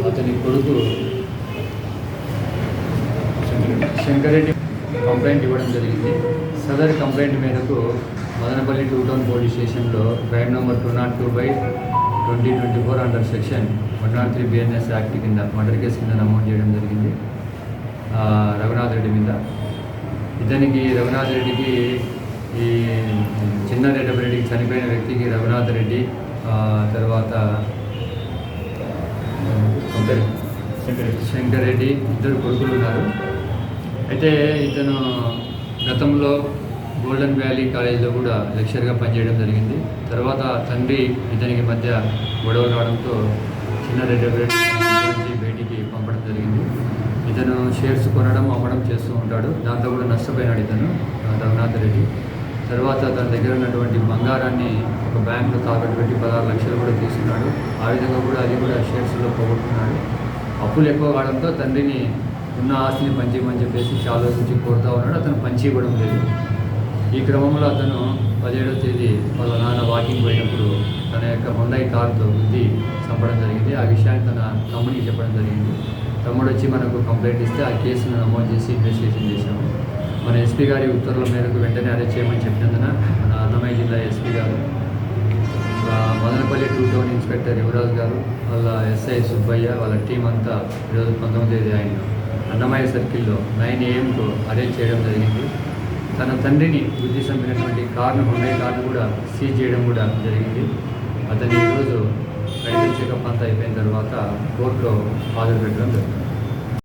అతని కొడుకు శంకరెడ్డి కంప్లైంట్ ఇవ్వడం జరిగింది. సదర్ కంప్లైంట్ మేరకు మదనపల్లి 2 టౌన్ పోలీస్ స్టేషన్లో crime number 202/2024 under section 103 BNS act కింద మర్డర్ కేసు కింద నమోదు చేయడం జరిగింది రఘునాథ్ రెడ్డి మీద. రఘునాథ్ రెడ్డికి ఈ చిన్న రెడ్డికి చనిపోయిన వ్యక్తికి రఘునాథ్ రెడ్డి తర్వాత శంకరెడ్డి ఇద్దరు కొడుకులు ఉన్నారు. అయితే ఇతను గతంలో గోల్డెన్ వ్యాలీ కాలేజీలో కూడా లెక్చర్గా పనిచేయడం జరిగింది. తర్వాత తండ్రి ఇతనికి మధ్య గొడవలు రావడంతో చిన్న రెడ్డి బయటికి పంపడం జరిగింది. ఇతను షేర్స్ కొనడం అమ్మడం చేస్తూ ఉంటాడు. దాంతో కూడా నష్టపోయినాడు ఇతను రఘునాథ్ రెడ్డి. తర్వాత తన దగ్గర ఉన్నటువంటి బంగారాన్ని ఒక బ్యాంకులో తాకట్టు పెట్టి 16 లక్షలు కూడా తీసుకున్నాడు. ఆ విధంగా కూడా అది కూడా షేర్స్లో పోగొట్టుకున్నాడు. అప్పులు ఎక్కువ కావడంతో తండ్రిని ఉన్న ఆస్తిని పంచేయమని చెప్పేసి చాలా రోజుల నుంచి కోరుతూ ఉన్నాడు. అతను పంచి ఇవ్వడం లేదు. ఈ క్రమంలో అతను 17వ తేదీ వాళ్ళ నాన్న వాకింగ్ పోయినప్పుడు తన యొక్క హుండై కారుతో గుద్ది చంపడం జరిగింది. ఆ విషయాన్ని తన తమ్ముడికి చెప్పడం జరిగింది. తమ్ముడు వచ్చి మనకు కంప్లైంట్ ఇస్తే ఆ కేసును నమోదు చేసి ఇన్వెస్టిగేషన్ చేశాము. మన ఎస్పీ గారి ఉత్తర్వుల మేరకు వెంటనే అరెస్ట్ చేయమని చెప్పినందున మన అన్నమయ్య జిల్లా ఎస్పీ గారు, మదనపల్లి 2 టౌన్ ఇన్స్పెక్టర్ యువరాజ్ గారు, వాళ్ళ ఎస్ఐ సుబ్బయ్య, వాళ్ళ టీం అంతా ఈరోజు 19వ తేదీ ఆయన అన్నమయ్య సర్కిల్లో 9 AM అరెస్ట్ చేయడం జరిగింది. తన తండ్రిని బుద్ధి చంపినటువంటి హుండై కార్ను కూడా సీజ్ చేయడం కూడా జరిగింది. అతన్ని ఈరోజు మెడికల్ చెకప్ అంతా అయిపోయిన తర్వాత కోర్టులో హాజరు పెట్టడం జరుగుతుంది.